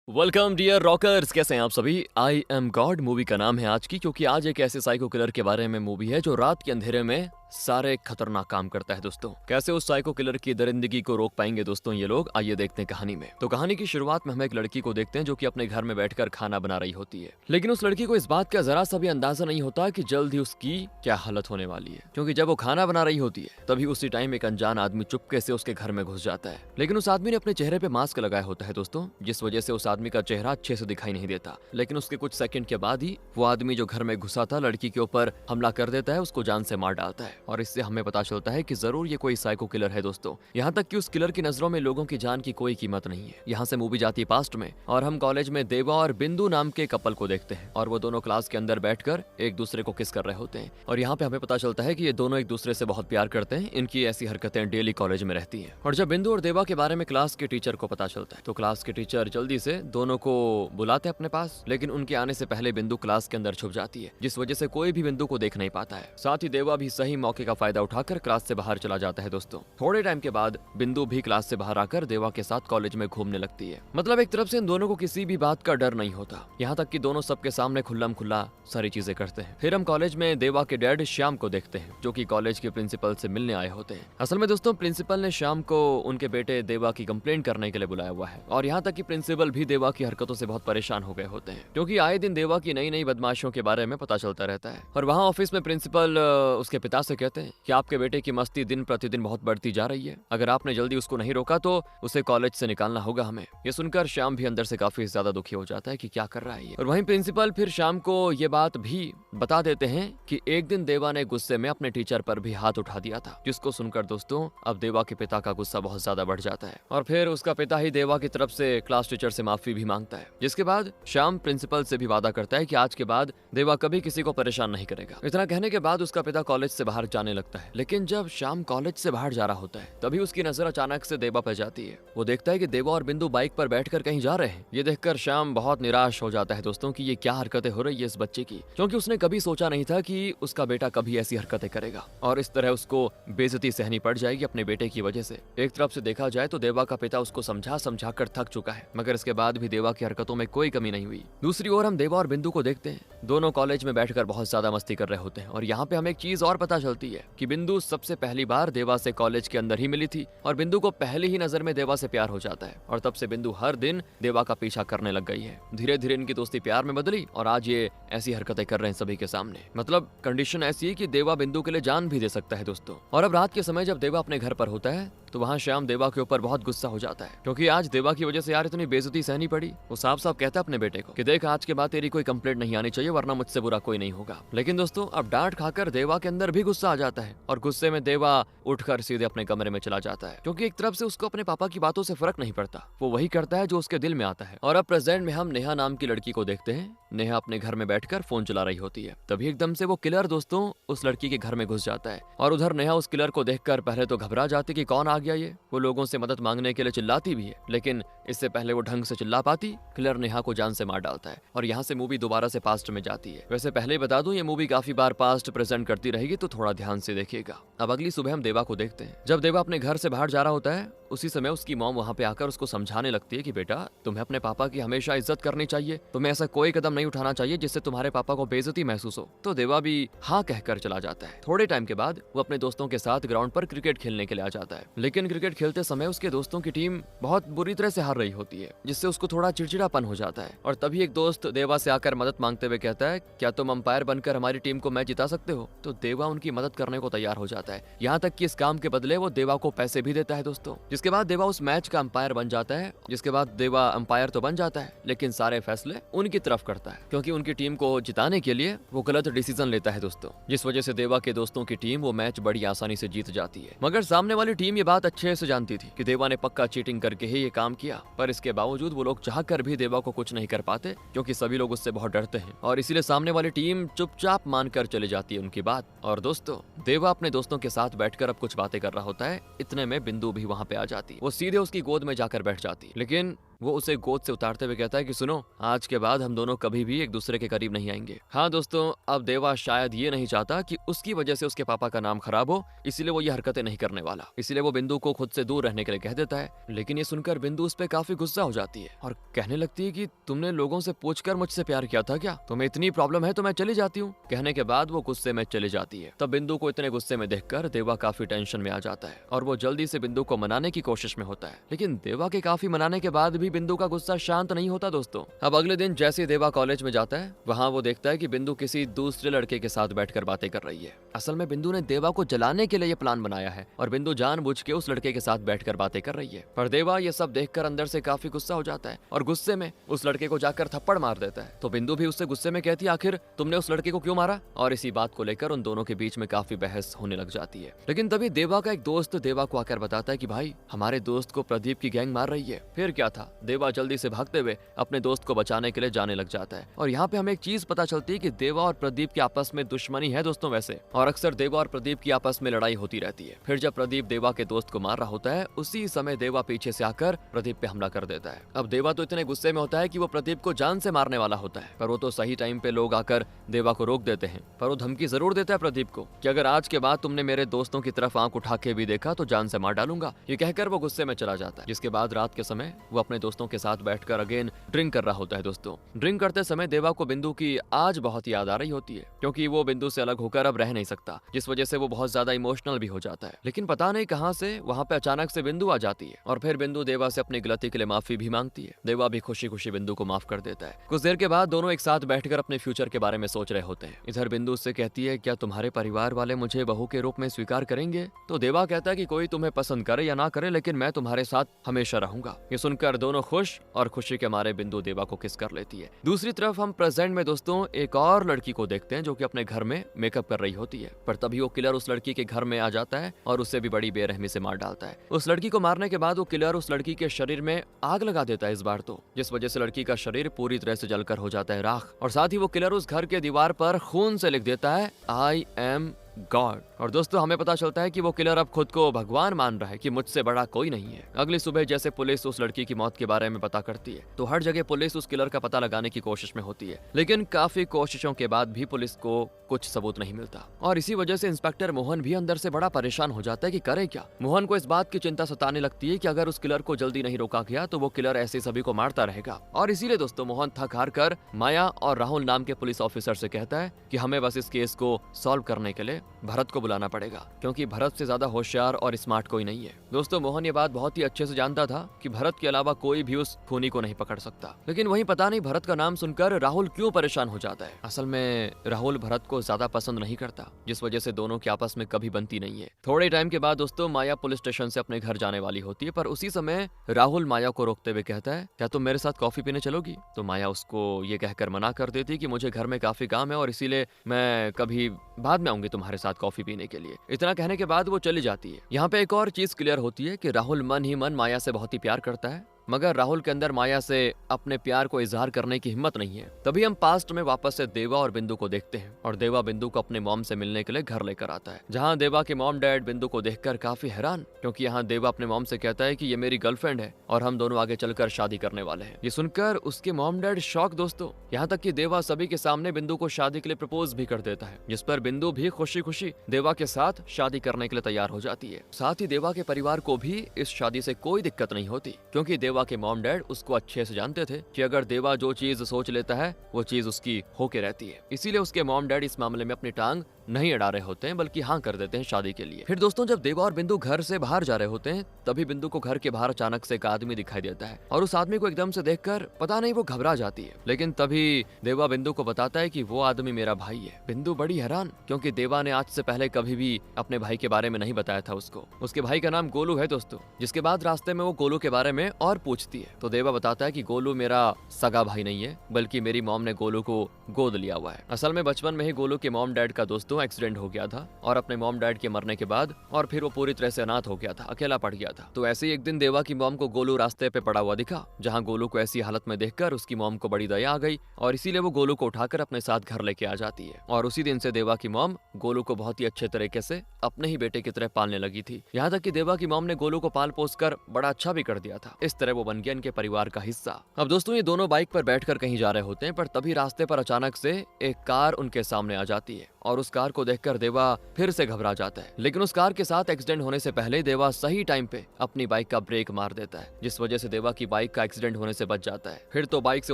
Welcome dear rockers, कैसे हैं आप सभी। आई एम गॉड मूवी का नाम है आज की, क्योंकि आज एक ऐसे साइको किलर के बारे में मूवी है जो रात के अंधेरे में सारे खतरनाक काम करता है। दोस्तों, कैसे उस साइको किलर की दरिंदगी को रोक पाएंगे दोस्तों ये लोग, आइए देखते हैं कहानी में। तो कहानी की शुरुआत में हम एक लड़की को देखते हैं जो कि अपने घर में बैठकर खाना बना रही होती है। लेकिन उस लड़की को इस बात का जरा सा भी अंदाजा नहीं होता कि जल्द ही उसकी क्या हालत होने वाली है, क्योंकि जब वो खाना बना रही होती है तभी उसी टाइम एक अनजान आदमी चुपके से उसके घर में घुस जाता है। लेकिन उस आदमी ने अपने चेहरे पे मास्क लगाया होता है दोस्तों, जिस वजह से उस आदमी का चेहरा अच्छे से दिखाई नहीं देता। लेकिन उसके कुछ सेकंड के बाद ही वो आदमी जो घर में घुसा था लड़की के ऊपर हमला कर देता है, उसको जान से मार डालता है। और इससे हमें पता चलता है कि जरूर ये कोई साइको किलर है दोस्तों। यहाँ तक कि उस किलर की नजरों में लोगों की जान की कोई कीमत नहीं है। यहाँ से मूवी जाती है पास्ट में और हम कॉलेज में देवा और बिंदु नाम के कपल को देखते हैं और वो दोनों क्लास के अंदर बैठकर एक दूसरे को किस कर रहे होते हैं। और यहाँ पे हमें पता चलता है कि ये दोनों एक दूसरे से बहुत प्यार करते हैं। इनकी ऐसी हरकतें डेली कॉलेज में रहती हैं। और जब बिंदु और देवा के बारे में क्लास के टीचर को पता चलता है तो क्लास के टीचर जल्दी से दोनों को बुलाते हैं अपने पास। लेकिन उनके आने से पहले बिंदु क्लास के अंदर छुप जाती है, जिस वजह से कोई भी बिंदु को देख नहीं पाता है। साथ ही देवा भी सही मौके का फायदा उठाकर क्लास से बाहर चला जाता है दोस्तों। थोड़े टाइम के बाद बिंदु भी क्लास से बाहर आकर देवा के साथ कॉलेज में घूमने लगती है। मतलब एक तरफ से इन दोनों को किसी भी बात का डर नहीं होता, यहाँ तक कि दोनों सबके सामने खुल्लम खुल्ला सारी चीजें करते हैं। फिर हम कॉलेज में देवा के डैड श्याम को देखते हैं, जो कि कॉलेज के प्रिंसिपल से मिलने आए होते हैं। असल में दोस्तों, प्रिंसिपल ने श्याम को उनके बेटे देवा की कंप्लेंट करने के लिए बुलाया हुआ है। और यहाँ तक कि प्रिंसिपल भी देवा की हरकतों से बहुत परेशान हो गए होते हैं, क्योंकि आए दिन देवा की नई नई बदमाशियों के बारे में पता चलता रहता है। और वहाँ ऑफिस में प्रिंसिपल उसके पिता से कहते हैं कि आपके बेटे की मस्ती दिन प्रतिदिन बहुत बढ़ती जा रही है, अगर आपने जल्दी उसको नहीं रोका तो उसे कॉलेज से निकालना होगा हमें। ये सुनकर श्याम भी अंदर से काफी ज्यादा दुखी हो जाता है कि क्या कर रहा है ये। और वहीं प्रिंसिपल फिर श्याम को ये बात भी बता देते हैं कि एक दिन देवा ने गुस्से में अपने टीचर पर भी हाथ उठा दिया था, जिसको सुनकर दोस्तों अब देवा के पिता का गुस्सा बहुत ज्यादा बढ़ जाता है। और फिर उसका पिता ही देवा की तरफ से क्लास टीचर से माफी भी मांगता है, जिसके बाद श्याम प्रिंसिपल से भी वादा करता है कि आज के बाद देवा कभी किसी को परेशान नहीं करेगा। इतना कहने के बाद उसका पिता कॉलेज से बाहर जाने लगता है। लेकिन जब श्याम कॉलेज से बाहर जा रहा होता है तभी उसकी नजर अचानक से देवा पर जाती है। वो देखता है कि देवा और बिंदु बाइक पर बैठकर कहीं जा रहे हैं। ये देखकर श्याम बहुत निराश हो जाता है दोस्तों कि ये क्या हरकतें हो रही है इस बच्चे की, क्योंकि उसने कभी सोचा नहीं था कि उसका बेटा कभी ऐसी हरकतें करेगा और इस तरह उसको बेइज्जती सहनी पड़ जाएगी अपने बेटे की वजह से। एक तरफ से देखा जाए तो देवा का पिता उसको समझा समझा कर थक चुका है, मगर इसके बाद भी देवा की हरकतों में कोई कमी नहीं हुई। दूसरी ओर हम देवा और बिंदु को देखते हैं, दोनों कॉलेज में बैठकर बहुत ज्यादा मस्ती कर रहे होते हैं। और यहाँ पे हमें एक चीज और पता चलती है कि बिंदु सबसे पहली बार देवा से कॉलेज के अंदर ही मिली थी और बिंदु को पहली ही नजर में देवा से प्यार हो जाता है। और तब से बिंदु हर दिन देवा का पीछा करने लग गई है। धीरे धीरे इनकी दोस्ती प्यार में बदली और आज ये ऐसी हरकतें कर रहे हैं सभी के सामने। मतलब कंडीशन ऐसी है कि देवा बिंदु के लिए जान भी दे सकता है दोस्तों। और अब रात के समय जब देवा अपने घर पर होता है तो वहाँ श्याम देवा के ऊपर बहुत गुस्सा हो जाता है, क्योंकि आज देवा की वजह से यार इतनी बेइज्जती सहनी पड़ी। वो साफ साफ कहता है अपने बेटे को कि देख, आज के बाद तेरी कोई कंप्लेंट नहीं आनी चाहिए, वरना मुझसे बुरा कोई नहीं होगा। लेकिन दोस्तों, अब डांट खाकर देवा के अंदर भी गुस्सा आ जाता है और गुस्से में देवा उठकर सीधे अपने कमरे में चला जाता है, क्योंकि एक तरफ से उसको अपने पापा की बातों से फर्क नहीं पड़ता। वो वही करता है जो उसके दिल में आता है। और अब प्रेजेंट में हम नेहा नाम की लड़की को देखते हैं। नेहा अपने घर में बैठकर फोन चला रही होती है, तभी एकदम से वो किलर दोस्तों उस लड़की के घर में घुस जाता है। और उधर नेहा उस किलर को देखकर पहले तो घबरा जाती कि कौन आ गया ये। वो लोगों से मदद मांगने के लिए चिल्लाती भी है, लेकिन इससे पहले वो ढंग से चिल्ला पाती, किलर नेहा को जान से मार डालता है। और यहाँ से मूवी दोबारा से पास्ट में जाती है। वैसे पहले ही बता दूं, ये मूवी काफी बार पास्ट प्रेजेंट करती रहेगी, तो थोड़ा ध्यान से देखिएगा। अब अगली सुबह हम देवा को देखते हैं। जब देवा अपने घर से बाहर जा रहा होता है उसी समय उसकी मॉम वहाँ पे आकर उसको समझाने लगती है कि बेटा, तुम्हें अपने पापा की हमेशा इज्जत करनी चाहिए, तुम्हें ऐसा कोई कदम नहीं उठाना चाहिए जिससे तुम्हारे पापा को बेइज्जती महसूस हो। तो देवा भी हाँ कहकर चला जाता है। थोड़े टाइम के बाद वो अपने दोस्तों के साथ ग्राउंड पर क्रिकेट खेलने के लिए आ जाता है। लेकिन क्रिकेट खेलते समय उसके दोस्तों की टीम बहुत बुरी तरह से हार रही होती है, जिससे उसको थोड़ा चिड़चिड़ापन हो जाता है। और तभी एक दोस्त देवा से आकर मदद मांगते हुए कहता है, क्या तुम अंपायर बनकर हमारी टीम को मैच जिता सकते हो? तो देवा उनकी मदद करने को तैयार हो जाता है। यहाँ तक कि इस काम के बदले वो देवा को पैसे भी देता है दोस्तों। जिसके बाद देवा उस मैच का अंपायर बन जाता है। जिसके बाद देवा अंपायर तो बन जाता है, लेकिन सारे फैसले उनकी तरफ करता है, क्योंकि उनकी टीम को जिताने के लिए वो गलत डिसीजन लेता है दोस्तों, जिस वजह से देवा के दोस्तों की टीम वो मैच बड़ी आसानी से जीत जाती है। मगर सामने वाली टीम ये बात अच्छे से जानती थी कि देवा ने पक्का चीटिंग करके ही ये काम किया, पर इसके बावजूद वो लोग चाहकर भी देवा को कुछ नहीं कर पाते, क्योंकि सभी लोग उससे बहुत डरते हैं। और इसीलिए सामने वाली टीम चुपचाप मानकर चली जाती है उनकी बात। और दोस्तों, देवा अपने दोस्तों के साथ बैठकर अब कुछ बातें कर रहा होता है। इतने में बिंदु भी वहाँ पे आ जाती है। वो सीधे उसकी गोद में जाकर बैठ जाती है। लेकिन वो उसे गोद से उतारते हुए कहता है कि सुनो, आज के बाद हम दोनों कभी भी एक दूसरे के करीब नहीं आएंगे। हाँ दोस्तों, अब देवा शायद ये नहीं चाहता कि उसकी वजह से उसके पापा का नाम खराब हो, इसीलिए वो ये हरकतें नहीं करने वाला। इसीलिए वो बिंदु को खुद से दूर रहने के लिए कह देता है। लेकिन ये सुनकर बिंदु उस पर काफी गुस्सा हो जाती है और कहने लगती है कि तुमने लोगों से पूछकर मुझसे प्यार किया था क्या? तुम्हें इतनी प्रॉब्लम है तो मैं चली जाती हूँ। कहने के बाद वो गुस्से में चली जाती है। तब बिंदु को इतने गुस्से में देखकर देवा काफी टेंशन में आ जाता है और वो जल्दी से बिंदु को मनाने की कोशिश में होता है। लेकिन देवा के काफी मनाने के बाद भी बिंदु का गुस्सा शांत नहीं होता दोस्तों। अब अगले दिन जैसे ही देवा कॉलेज में जाता है, वहाँ वो देखता है कि बिंदु किसी दूसरे लड़के के साथ बैठकर बातें कर रही है। असल में बिंदु ने देवा को जलाने के लिए ये प्लान बनाया है और बिंदु जानबूझ के उस लड़के के साथ बैठकर बातें कर रही है। पर देवा ये सब देखकर अंदर से काफी गुस्सा हो जाता है और गुस्से में उस लड़के को जाकर थप्पड़ मार देता है। तो बिंदु भी उससे गुस्से में कहती है, आखिर तुमने उस लड़के को क्यों मारा? और इसी बात को लेकर उन दोनों के बीच में काफी बहस होने लग जाती है। लेकिन तभी देवा का एक दोस्त देवा को आकर बताता है कि भाई, हमारे दोस्त को प्रदीप की गैंग मार रही है। फिर क्या था, देवा जल्दी से भागते हुए अपने दोस्त को बचाने के लिए जाने लग जाता है। और यहाँ पे हमें एक चीज पता चलती है कि देवा और प्रदीप के आपस में दुश्मनी है दोस्तों वैसे, और अक्सर देवा और प्रदीप की आपस में लड़ाई होती रहती है। फिर जब प्रदीप देवा के दोस्त को मार रहा होता है, उसी समय देवा पीछे से आकर प्रदीप पे हमला कर देता है। अब देवा तो इतने गुस्से में होता है कि वो प्रदीप को जान से मारने वाला होता है, पर वो तो सही टाइम पे लोग आकर देवा को रोक देते हैं। पर वो धमकी जरूर देता है प्रदीप को कि अगर आज के बाद तुमने मेरे दोस्तों की तरफ आंख उठा के भी देखा तो जान से मार डालूंगा। ये कहकर वो गुस्से में चला जाता है। जिसके बाद रात के समय वो अपने दोस्तों के साथ बैठकर अगेन ड्रिंक कर रहा होता है दोस्तों। ड्रिंक करते समय देवा को बिंदु की आज बहुत याद आ रही होती है, क्योंकि वो बिंदु से अलग होकर अब रह नहीं सकता, जिस वजह से वो बहुत ज्यादा इमोशनल भी हो जाता है। लेकिन पता नहीं कहां से वहां पे अचानक से बिंदु आ जाती है और फिर बिंदु देवा से अपनी गलती के लिए माफी भी मांगती है। देवा भी खुशी खुशी बिंदु को माफ कर देता है। कुछ देर के बाद दोनों एक साथ बैठकर अपने फ्यूचर के बारे में सोच रहे होते हैं। इधर बिंदु उससे कहती है, क्या तुम्हारे परिवार वाले मुझे बहू के रूप में स्वीकार करेंगे? तो देवा कहता है कि कोई तुम्हें पसंद करे या ना करे, लेकिन मैं तुम्हारे साथ हमेशा रहूंगा। ये सुनकर दोनों खुश और खुशी के मारे बिंदु देवा को किस कर लेती है। दूसरी तरफ हम प्रेजेंट में दोस्तों एक और लड़की को देखते हैं जो कि अपने घर में मेकअप कर रही होती है। पर तभी वो किलर उस लड़की के घर में आ जाता है और उसे भी बड़ी बेरहमी से मार डालता है। उस लड़की को मारने के बाद वो किलर उस लड़की के शरीर में आग लगा देता है इस बार तो, जिस वजह से लड़की का शरीर पूरी तरह से जलकर हो जाता है राख। और साथ ही वो किलर उस घर के दीवार पर खून से लिख देता है, आई एम गॉड। और दोस्तों हमें पता चलता है कि वो किलर अब खुद को भगवान मान रहा है कि मुझसे बड़ा कोई नहीं है। अगली सुबह जैसे पुलिस उस लड़की की मौत के बारे में पता करती है, तो हर जगह पुलिस उस किलर का पता लगाने की कोशिश में होती है। लेकिन काफी कोशिशों के बाद भी पुलिस को कुछ सबूत नहीं मिलता और इसी वजह से इंस्पेक्टर मोहन भी अंदर से बड़ा परेशान हो जाता है कि करे क्या। मोहन को इस बात की चिंता सताने लगती है कि अगर उस किलर को जल्दी नहीं रोका गया तो वो किलर ऐसे सभी को मारता रहेगा। और इसीलिए दोस्तों मोहन थक हार कर माया और राहुल नाम के पुलिस ऑफिसर से कहता है कि हमें बस इस केस को सॉल्व करने के लिए भरत को बुलाना पड़ेगा, क्योंकि भरत से ज्यादा होशियार और स्मार्ट कोई नहीं है। दोस्तों मोहन ये बात बहुत ही अच्छे से जानता था कि भरत के अलावा कोई भी उस खूनी को नहीं पकड़ सकता। लेकिन वहीं पता नहीं भरत का नाम सुनकर राहुल क्यों परेशान हो जाता है। असल में राहुल भरत को ज्यादा पसंद नहीं करता, जिस वजह से दोनों की आपस में कभी बनती नहीं है। थोड़े टाइम के बाद दोस्तों माया पुलिस स्टेशन से अपने घर जाने वाली होती है, पर उसी समय राहुल माया को रोकते हुए कहता है, क्या तुम मेरे साथ कॉफी पीने चलोगी? तो माया उसको ये कहकर मना कर देती कि मुझे घर में काफी काम है और इसीलिए मैं कभी बाद में आऊंगी तुम्हारे साथ कॉफी पीने के लिए। इतना कहने के बाद वो चली जाती है। यहाँ पे एक और चीज क्लियर होती है कि राहुल मन ही मन माया से बहुत ही प्यार करता है, मगर राहुल के अंदर माया से अपने प्यार को इजहार करने की हिम्मत नहीं है। तभी हम पास्ट में वापस से देवा और बिंदु को देखते हैं और देवा बिंदु को अपने मॉम से मिलने के लिए घर लेकर आता है, जहां देवा के मॉम डैड बिंदु को देखकर काफी हैरान, क्योंकि यहाँ देवा अपने मॉम से कहता है कि ये मेरी गर्लफ्रेंड है और हम दोनों आगे चलकर शादी करने वाले हैं। ये सुनकर उसके मॉम डैड शॉक दोस्तों, यहाँ तक कि देवा सभी के सामने बिंदु को शादी के लिए प्रपोज भी कर देता है, जिस पर बिंदु भी खुशी खुशी देवा के साथ शादी करने के लिए तैयार हो जाती है। साथ ही देवा के परिवार को भी इस शादी से कोई दिक्कत नहीं होती, क्योंकि देवा के मॉम डैड उसको अच्छे से जानते थे कि अगर देवा जो चीज सोच लेता है वो चीज उसकी होके रहती है। इसीलिए उसके मॉम डैड इस मामले में अपनी टांग नहीं अड़ा रहे होते हैं, बल्कि हाँ कर देते हैं शादी के लिए। फिर दोस्तों जब देवा और बिंदु घर से बाहर जा रहे होते हैं, तभी बिंदु को घर के बाहर अचानक से एक आदमी दिखाई देता है और उस आदमी को एकदम से देखकर पता नहीं वो घबरा जाती है। लेकिन तभी देवा बिंदु को बताता है कि वो आदमी मेरा भाई है। बिंदु बड़ी हैरान, क्योंकि देवा ने आज से पहले कभी भी अपने भाई के बारे में नहीं बताया था उसको। उसके भाई का नाम गोलू है दोस्तों। जिसके बाद रास्ते में वो गोलू के बारे में और पूछती है, तो देवा बताता है कि गोलू मेरा सगा भाई नहीं है, बल्कि मेरी मॉम ने गोलू को गोद लिया हुआ है। असल में बचपन में ही गोलू के मॉम डैड का दोस्तों दोस्तों एक्सीडेंट हो गया था और अपने मॉम डैड के मरने के बाद, और फिर वो पूरी तरह से अनाथ हो गया था, अकेला पड़ गया था। तो ऐसे ही एक दिन देवा की मॉम को गोलू रास्ते पे पड़ा हुआ दिखा, जहाँ गोलू को ऐसी हालत में देखकर उसकी मॉम को बड़ी दया आ गई और इसीलिए वो गोलू को उठाकर अपने साथ घर लेके आ जाती है। और उसी दिन से देवा की मॉम गोलू को बहुत ही अच्छे तरीके से अपने ही बेटे की तरह पालने लगी थी। यहाँ तक कि देवा की मॉम ने गोलू को पाल पोस कर बड़ा अच्छा भी कर दिया था। इस तरह वो बन गया इनके परिवार का हिस्सा। अब दोस्तों ये दोनों बाइक पर बैठकर कहीं जा रहे होते हैं, पर तभी रास्ते पर अचानक से एक कार उनके सामने आ जाती है और उस कार को देखकर देवा फिर से घबरा जाता है। लेकिन उस कार के साथ एक्सीडेंट होने से पहले देवा सही टाइम पे अपनी बाइक का ब्रेक मार देता है, जिस वजह से देवा की बाइक का एक्सीडेंट होने से बच जाता है। फिर तो बाइक से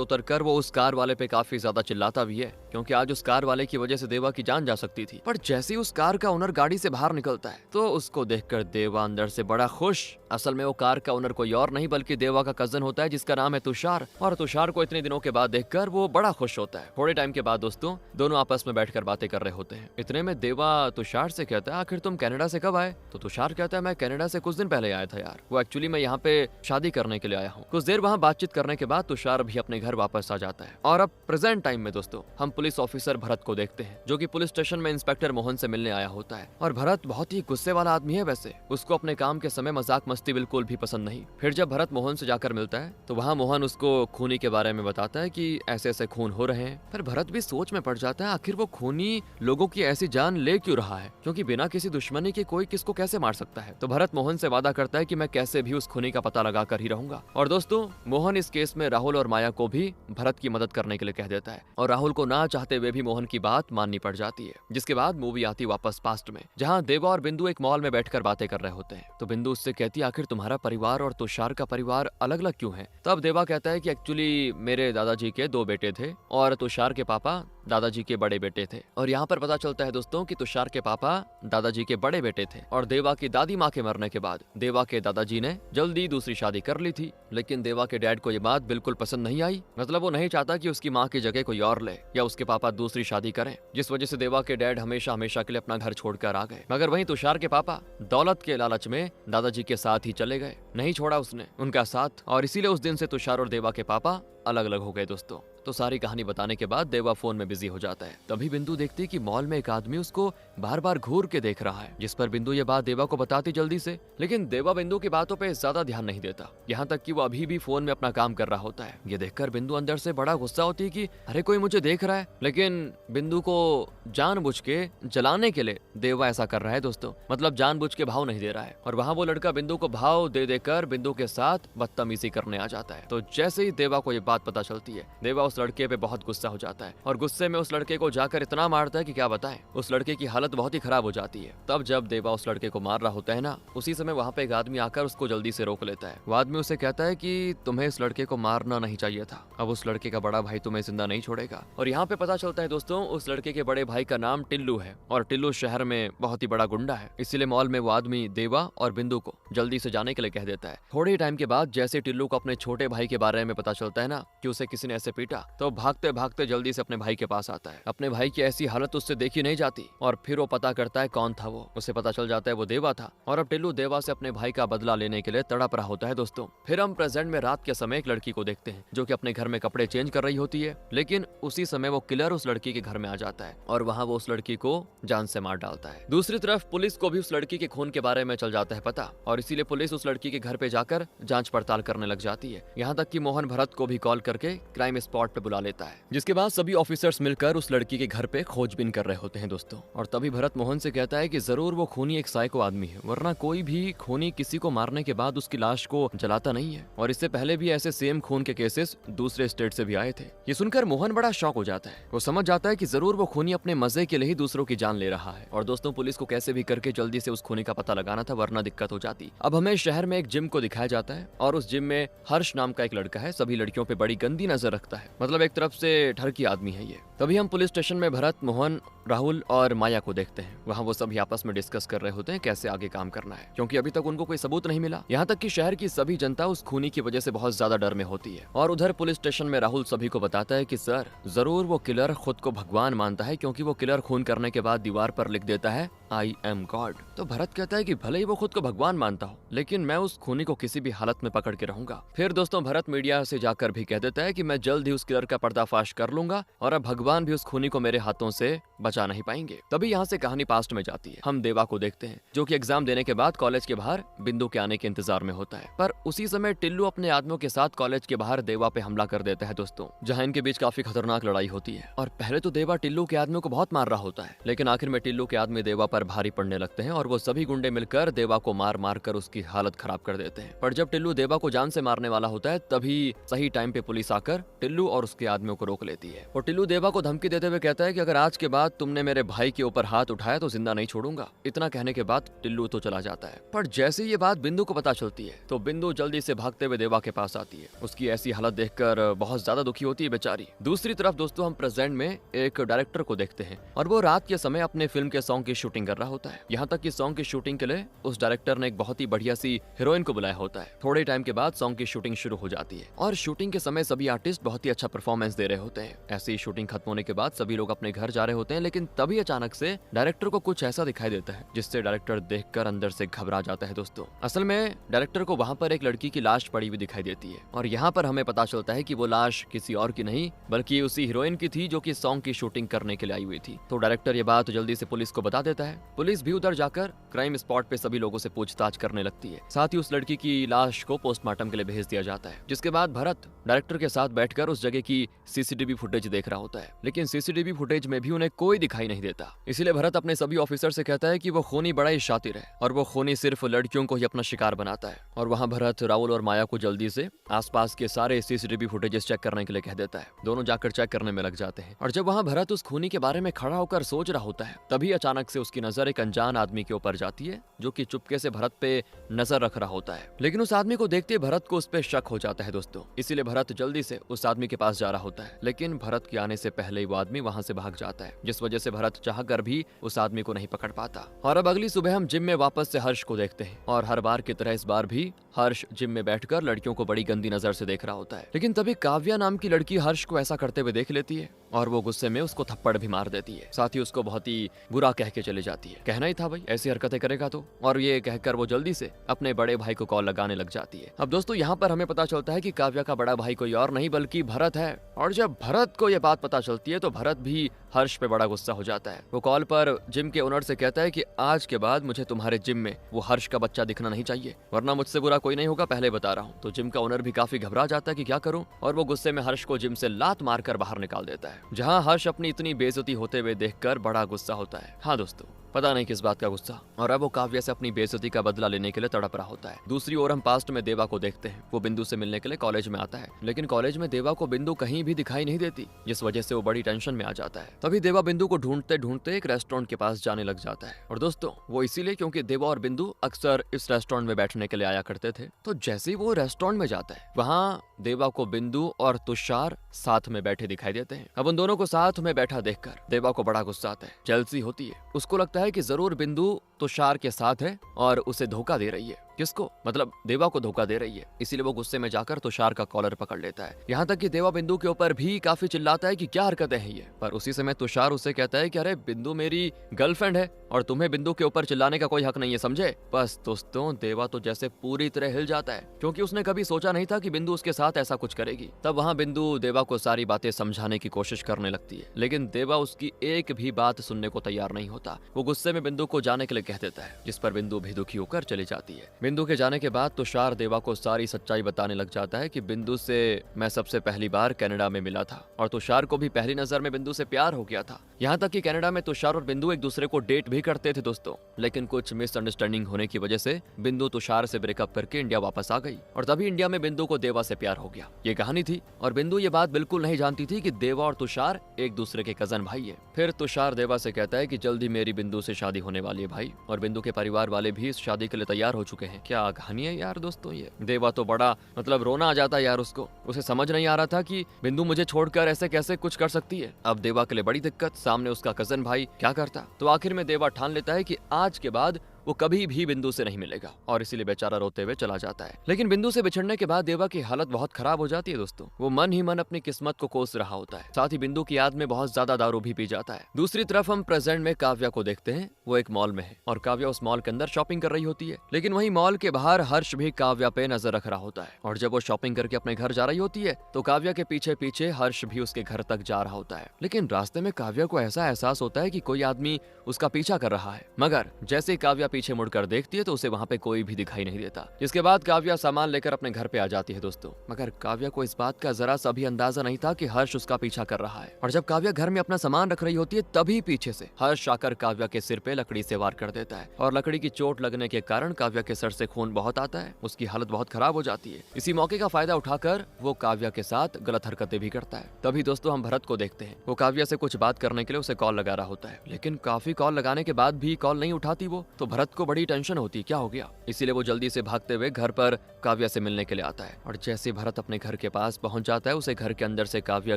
उतरकर वो उस कार वाले पे काफी ज्यादा चिल्लाता भी है, क्योंकि आज उस कार वाले की वजह से देवा की जान जा सकती थी। पर जैसे ही उस कार का ओनर गाड़ी से बाहर निकलता है तो उसको देखकर देवा अंदर से बड़ा खुश। असल में वो कार का ओनर कोई और नहीं बल्कि देवा का कजन होता है, जिसका नाम है तुषार। और तुषार को इतने दिनों के बाद देखकर वो बड़ा खुश होता है। थोड़े टाइम के बाद दोस्तों दोनों आपस में बैठकर बातें कर रहे होते हैं। इतने में देवा तुषार से कहता है, आखिर तुम कनाडा से कब आए? तो तुषार कहता है, मैं कनाडा से कुछ दिन पहले आया था यार। वो एक्चुअली मैं यहाँ पे शादी करने के लिए आया हूँ। कुछ देर वहाँ बातचीत करने के बाद तुषार भी अपने घर वापस आ जाता है। और अब प्रेजेंट टाइम में दोस्तों हम पुलिस ऑफिसर भरत को देखते हैं, जो कि पुलिस स्टेशन में इंस्पेक्टर मोहन से मिलने आया होता है। और भरत बहुत ही गुस्से वाला आदमी है। वैसे उसको अपने काम के समय मजाक मस्ती बिल्कुल भी पसंद नहीं। फिर जब भरत मोहन से जाकर मिलता है तो वहाँ मोहन उसको खूनी के बारे में बताता है कि ऐसे ऐसे खून हो रहे हैं। फिर भरत भी सोच में पड़ जाता है, आखिर वो खूनी लोगों की ऐसी जान ले क्यों रहा है, क्योंकि बिना किसी दुश्मनी के कोई किसको कैसे मार सकता है। तो भरत मोहन से वादा करता है कि मैं कैसे भी उस खूनी का पता लगा कर ही रहूंगा। और दोस्तों मोहन इस केस में राहुल और माया को भी भरत की मदद करने के लिए कह देता है, और राहुल को ना चाहते हुए भी मोहन की बात माननी पड़ जाती है। जिसके बाद मूवी आती वापस पास्ट में, जहाँ देवा और बिंदु एक मॉल में बैठकर बातें कर रहे होते हैं। तो बिंदु उससे कहती है, आखिर तुम्हारा परिवार और तुषार का परिवार अलग अलग क्यों है? तब देवा कहता है कि एक्चुअली मेरे दादाजी के 2 बेटे थे और तुषार के पापा दादाजी के बड़े बेटे थे। और यहाँ पर पता चलता है दोस्तों कि तुषार के पापा दादाजी के बड़े बेटे थे, और देवा की दादी माँ के मरने के बाद देवा के दादाजी ने जल्दी दूसरी शादी कर ली थी। लेकिन देवा के डैड को ये बात बिल्कुल पसंद नहीं आई। मतलब वो नहीं चाहता कि उसकी माँ की जगह कोई और ले या उसके पापा दूसरी शादी करें, जिस वजह से देवा के डैड हमेशा हमेशा के लिए अपना घर छोड़कर आ गए। मगर वहीं तुषार के पापा दौलत के लालच में दादाजी के साथ ही चले गए, नहीं छोड़ा उसने उनका साथ। और इसीलिए उस दिन से तुषार और देवा के पापा अलग अलग हो गए दोस्तों। तो सारी कहानी बताने के बाद देवा फोन में बिजी हो जाता है। तभी बिंदु देखती कि मॉल में एक आदमी उसको बार बार घूर के देख रहा है, जिस पर बिंदु ये बात देवा को बताती जल्दी से। लेकिन देवा बिंदु की बातों पे ज्यादा ध्यान नहीं देता, यहाँ तक कि वो अभी भी फोन में अपना काम कर रहा होता है। ये देखकर बिंदु अंदर से बड़ा गुस्सा होती है कि अरे कोई मुझे देख रहा है। लेकिन बिंदु को जानबूझ के जलाने के लिए देवा ऐसा कर रहा है दोस्तों, मतलब जानबूझ के भाव नहीं दे रहा है। और वहाँ वो लड़का बिंदु को भाव दे देकर बिंदु के साथ बदतमीजी करने आ जाता है। तो जैसे ही देवा को ये बात पता चलती है, देवा उस लड़के पे बहुत गुस्सा हो जाता है और गुस्से में उस लड़के को जाकर इतना मारता है कि क्या बताएं। उस लड़के की हालत बहुत ही खराब हो जाती है। तब जब देवा उस लड़के को मार रहा होता है ना, उसी समय वहाँ पे एक आदमी आकर उसको जल्दी से रोक लेता है। वो आदमी उसे कहता है कि तुम्हें इस लड़के को मारना नहीं चाहिए था, अब उस लड़के का बड़ा भाई तुम्हें जिंदा नहीं छोड़ेगा। और यहाँ पे पता चलता है दोस्तों उस लड़के के बड़े भाई का नाम टिल्लू है, और टिल्लू शहर में बहुत ही बड़ा गुंडा है। इसीलिए मॉल में वो आदमी देवा और बिंदु को जल्दी से जाने के लिए कह देता है। थोड़े टाइम के बाद जैसे टिल्लू को अपने छोटे भाई के बारे में पता चलता है ना कि उसे किसी ने ऐसे पीटा, तो भागते भागते जल्दी से अपने भाई के पास आता है। अपने भाई की ऐसी हालत उससे देखी नहीं जाती, और फिर वो पता करता है कौन था वो। उसे पता चल जाता है वो देवा था, और अब टिल्लू देवा से अपने भाई का बदला लेने के लिए तड़प रहा होता है दोस्तों। फिर हम प्रेजेंट में रात के समय एक लड़की को देखते हैं जो कि अपने घर में कपड़े चेंज कर रही होती है। लेकिन उसी समय वो किलर उस लड़की के घर में आ जाता है और वहाँ वो उस लड़की को जान से मार डालता है। दूसरी तरफ पुलिस को भी उस लड़की के खून के बारे में चल जाता है पता, और इसीलिए पुलिस उस लड़की के घर पे जाकर जांच पड़ताल करने लग जाती है। यहाँ तक कि मोहन भरत को भी कॉल करके क्राइम स्पॉट पे बुला लेता है, जिसके बाद सभी ऑफिसर्स मिलकर उस लड़की के घर पे खोजबीन कर रहे होते हैं दोस्तों। और तभी भरत मोहन से कहता है कि जरूर वो खूनी एक साइको आदमी है, वरना कोई भी खूनी किसी को मारने के बाद उसकी लाश को जलाता नहीं है। और इससे पहले भी ऐसे सेम खून के केसेस दूसरे स्टेट से भी आए थे। ये सुनकर मोहन बड़ा शॉक हो जाता है। वो समझ जाता है कि जरूर वो खूनी अपने मजे के लिए ही दूसरों की जान ले रहा है। और दोस्तों पुलिस को कैसे भी करके जल्दी से उस खूनी का पता लगाना था, वरना दिक्कत हो जाती। अब हमें शहर में एक जिम को दिखाया जाता है, और उस जिम में हर्ष नाम का एक लड़का है, सभी लड़कियों पे बड़ी गंदी नजर रखता है, मतलब एक तरफ से ठरकी आदमी है ये। तभी हम पुलिस स्टेशन में भरत, मोहन, राहुल और माया को देखते हैं। वहाँ वो सभी आपस में डिस्कस कर रहे होते हैं कैसे आगे काम करना है, क्योंकि अभी तक उनको कोई सबूत नहीं मिला। यहाँ तक कि शहर की सभी जनता उस खूनी की वजह से बहुत ज्यादा डर में होती है। और उधर पुलिस स्टेशन में राहुल सभी को बताता है कि सर जरूर वो किलर खुद को भगवान मानता है, क्योंकि वो किलर खून करने के बाद दीवार पर लिख देता है आई एम गॉड। तो भरत कहता है कि भले ही वो खुद को भगवान मानता हो, लेकिन मैं उस खूनी को किसी भी हालत में पकड़ के रहूंगा। फिर दोस्तों भरत मीडिया से जाकर भी कह देता है कि मैं जल्द ही उस किलर का पर्दाफाश कर लूंगा और अब भगवान भी उस खूनी को मेरे हाथों से बचा नहीं पाएंगे। तभी यहाँ से कहानी पास्ट में जाती है। हम देवा को देखते हैं जो कि एग्जाम देने के बाद कॉलेज के बाहर बिंदु के आने के इंतजार में होता है। पर उसी समय टिल्लू अपने आदमियों के साथ कॉलेज के बाहर देवा पे हमला कर देता है दोस्तों, जहाँ इनके बीच काफी खतरनाक लड़ाई होती है। और पहले तो देवा टिल्लू के आदमियों को बहुत मार रहा होता है, लेकिन आखिर में टिल्लू के आदमी देवा पर भारी पड़ने लगते हैं और वो सभी गुंडे मिलकर देवा को मार मार कर उसकी हालत खराब कर देते हैं। पर जब टिल्लू देवा को जान से मारने वाला होता है तभी सही टाइम पे पुलिस आकर टिल्लू और उसके आदमियों को रोक लेती है। और टिल्लू देवा को धमकी देते हुए कहता है कि अगर आज के बाद तुमने मेरे भाई के ऊपर हाथ उठाया तो जिंदा नहीं छोड़ूंगा। इतना कहने के बाद टिल्लू तो चला जाता है। पर जैसे ये बात बिंदु को पता चलती है तो बिंदु जल्दी से भागते हुए देवा के पास आती है। उसकी ऐसी हालत देखकर बहुत ज्यादा दुखी होती है बेचारी। दूसरी तरफ दोस्तों हम प्रेजेंट में एक डायरेक्टर को देखते हैं और वो रात के समय अपने फिल्म के सॉन्ग की शूटिंग कर रहा होता है। यहाँ तक कि सॉन्ग की शूटिंग के लिए उस डायरेक्टर ने एक बहुत ही बढ़िया सी हीरोइन को बुलाया होता है। थोड़े टाइम के बाद सॉन्ग की शूटिंग शुरू हो जाती है और शूटिंग के समय सभी आर्टिस्ट बहुत ही अच्छा परफॉर्मेंस दे रहे होते हैं। ऐसी शूटिंग खत्म होने के बाद सभी लोग अपने घर जा रहे होते हैं, लेकिन तभी अचानक से डायरेक्टर को कुछ ऐसा दिखाई देता है जिससे डायरेक्टर देखकर अंदर से घबरा जाता है दोस्तों। असल में डायरेक्टर को वहाँ पर एक लड़की की लाश पड़ी हुई दिखाई देती है और यहाँ पर हमें पता चलता है कि वो लाश किसी और की नहीं बल्कि उसी हीरोइन की थी जो कि सॉन्ग की शूटिंग करने के लिए आई हुई थी। तो डायरेक्टर ये बात जल्दी से पुलिस को बता देता है। पुलिस भी उधर जाकर क्राइम स्पॉट पे सभी लोगों से पूछताछ करने लगती है। साथ ही उस लड़की की लाश को पोस्टमार्टम के लिए भेज दिया जाता है, जिसके बाद भरत डायरेक्टर के साथ बैठकर उस जगह की सीसीटीवी फुटेज देख रहा होता है। लेकिन सीसीटीवी फुटेज में भी उन्हें कोई दिखाई नहीं देता। इसीलिए भरत अपने सभी ऑफिसर से कहता है कि वो खूनी बड़ा ही शातिर है और वो खूनी सिर्फ लड़कियों को ही अपना शिकार बनाता है। और वहाँ भरत राहुल और माया को जल्दी से आसपास के सारे सीसीटीवी फुटेजेस चेक करने के लिए कह देता है। दोनों जाकर चेक करने में लग जाते हैं और जब वहाँ भरत उस खूनी के बारे में खड़ा होकर सोच रहा होता है तभी अचानक से उसकी नजर एक अनजान आदमी के ऊपर जाती है जो कि चुपके से भरत पे नजर रख रहा होता है। लेकिन उस आदमी को देखते भरत को उस पे शक हो जाता है दोस्तों। इसीलिए भरत जल्दी से उस आदमी के पास जा रहा होता है, लेकिन भरत के आने से पहले ही वो आदमी वहाँ से भाग जाता है, जिस वजह से भरत चाहकर भी उस आदमी को नहीं पकड़ पाता। और अब अगली सुबह हम जिम में वापस से हर्ष को देखते हैं और हर बार की तरह इस बार भी हर्ष जिम में बैठकर लड़कियों को बड़ी गंदी नजर से देख रहा होता है। लेकिन तभी काव्या नाम की लड़की हर्ष को ऐसा करते हुए देख लेती है और वो गुस्से में उसको थप्पड़ भी मार देती है। साथ ही उसको बहुत ही बुरा कह के चली जाती है। कहना ही था भाई ऐसी हरकतें करेगा तो। और ये कहकर वो जल्दी से अपने बड़े भाई को कॉल लगाने लग जाती है। अब दोस्तों यहाँ पर हमें पता चलता है कि काव्या का बड़ा भाई कोई और नहीं बल्कि भरत है। और जब भरत को ये बात पता चलती है तो भरत भी हर्ष पे बड़ा गुस्सा हो जाता है। वो कॉल पर जिम के ओनर से कहता है कि आज के बाद मुझे तुम्हारे जिम में वो हर्ष का बच्चा दिखना नहीं चाहिए, वरना मुझसे बुरा कोई नहीं होगा, पहले बता रहा हूँ। तो जिम का ओनर भी काफी घबरा जाता है कि क्या करूँ, और वो गुस्से में हर्ष को जिम से लात मारकर बाहर निकाल देता है, जहाँ हर्ष अपनी इतनी बेइज्जती होते हुए देखकर बड़ा गुस्सा होता है। हाँ दोस्तों, पता नहीं किस बात का गुस्सा, और अब वो काव्या से अपनी बेइज्जती का बदला लेने के लिए तड़प रहा होता है। दूसरी ओर हम पास्ट में देवा को देखते हैं। वो बिंदु से मिलने के लिए कॉलेज में आता है, लेकिन कॉलेज में देवा को बिंदु कहीं भी दिखाई नहीं देती, जिस वजह से वो बड़ी टेंशन में आ जाता है। तभी देवा बिंदु को ढूंढते ढूंढते एक रेस्टोरेंट के पास जाने लग जाता है। और दोस्तों वो इसीलिए क्योंकि देवा और बिंदु अक्सर इस रेस्टोरेंट में बैठने के लिए आया करते थे। तो जैसे ही वो रेस्टोरेंट में जाता है, वहाँ देवा को बिंदु और तुषार साथ में बैठे दिखाई देते हैं। अब उन दोनों को साथ में बैठा देखकर देवा को बड़ा गुस्सा आता है, जेलसी होती है। उसको लगता है कि जरूर बिंदु तुषार के साथ है और उसे धोखा दे रही है। किसको? मतलब देवा को धोखा दे रही है। इसीलिए वो गुस्से में जाकर तुषार का कॉलर पकड़ लेता है। यहाँ तक कि देवा बिंदु के ऊपर भी काफी चिल्लाता है कि क्या हरकतें हैं ये। पर उसी समय तुषार उसे कहता है कि अरे बिंदु मेरी गर्लफ्रेंड है और तुम्हें बिंदु के ऊपर चिल्लाने का कोई हक नहीं है, समझे? बस दोस्तों देवा तो जैसे पूरी तरह हिल जाता है, क्योंकि उसने कभी सोचा नहीं था कि बिंदु उसके साथ ऐसा कुछ करेगी। तब वहाँ बिंदु देवा को सारी बातें समझाने की कोशिश करने लगती है, लेकिन देवा उसकी एक भी बात सुनने को तैयार नहीं होता। वो गुस्से में बिंदु को जाने के लिए कह देता है, जिस पर बिंदु भी दुखी होकर चली जाती है। बिंदु के जाने के बाद तुषार देवा को सारी सच्चाई बताने लग जाता है कि बिंदु से मैं सबसे पहली बार कनाडा में मिला था और तुषार को भी पहली नजर में बिंदु से प्यार हो गया था। यहाँ तक कि कनाडा में तुषार और बिंदु एक दूसरे को डेट भी करते थे दोस्तों, लेकिन कुछ मिसअंडरस्टैंडिंग होने की वजह से बिंदु तुषार से ब्रेकअप करके इंडिया वापस आ गई और तभी इंडिया में बिंदु को देवा से प्यार हो गया। ये कहानी थी और बिंदु ये बात बिल्कुल नहीं जानती थी कि देवा और तुषार एक दूसरे के कजन भाई है। फिर तुषार देवा से कहता है कि जल्दी मेरी बिंदु से शादी होने वाली है भाई, और बिंदु के परिवार वाले भी इस शादी के लिए तैयार हो चुके हैं। क्या कहानी है यार दोस्तों ये। देवा तो बड़ा मतलब रोना आ जाता है यार उसको। उसे समझ नहीं आ रहा था कि बिंदु मुझे छोड़कर ऐसे कैसे कुछ कर सकती है। अब देवा के लिए बड़ी दिक्कत, सामने उसका कजन भाई, क्या करता। तो आखिर में देवा ठान लेता है कि आज के बाद वो कभी भी बिंदु से नहीं मिलेगा और इसीलिए बेचारा रोते हुए चला जाता है। लेकिन बिंदु से बिछड़ने के बाद देवा की हालत बहुत खराब हो जाती है दोस्तों। वो मन ही मन अपनी किस्मत को कोस रहा होता है, साथ ही बिंदु की याद में बहुत ज्यादा दारू भी पी जाता है। दूसरी तरफ हम प्रेजेंट में काव्या को देखते हैं। वो एक मॉल में है और काव्या उस मॉल के अंदर शॉपिंग कर रही होती है, लेकिन वहीं मॉल के बाहर हर्ष भी काव्या पे नजर रख रहा होता है। और जब वो शॉपिंग करके अपने घर जा रही होती है तो काव्या के पीछे पीछे हर्ष भी उसके घर तक जा रहा होता है। लेकिन रास्ते में काव्या को ऐसा एहसास होता है कि कोई आदमी उसका पीछा कर रहा है, मगर जैसे ही काव्या पीछे मुड़कर देखती है तो उसे वहां पे कोई भी दिखाई नहीं देता। जिसके बाद काव्या सामान लेकर अपने घर पे आ जाती है दोस्तों। मगर काव्या को इस बात का जरा सा भी अंदाजा नहीं था कि हर्ष उसका पीछा कर रहा है। और जब काव्या घर में अपना सामान रख रही होती है तभी पीछे से हर्ष आकर काव्या के सिर पे लकड़ी से वार कर देता है और लकड़ी की चोट लगने के कारण काव्या के सर से खून बहुत आता है। उसकी हालत बहुत खराब हो जाती है। इसी मौके का फायदा उठाकर वो काव्या के साथ गलत हरकतें भी करता है। तभी दोस्तों हम भरत को देखते हैं। वो काव्या से कुछ बात करने के लिए उसे कॉल लगा रहा होता है, लेकिन काफी कॉल लगाने के बाद भी कॉल नहीं उठाती वो। तो भरत को बड़ी टेंशन होती है, क्या हो गया। इसीलिए वो जल्दी से भागते हुए घर पर काव्या से मिलने के लिए आता है। और जैसे भरत अपने घर के पास पहुंच जाता है उसे घर के अंदर से काव्या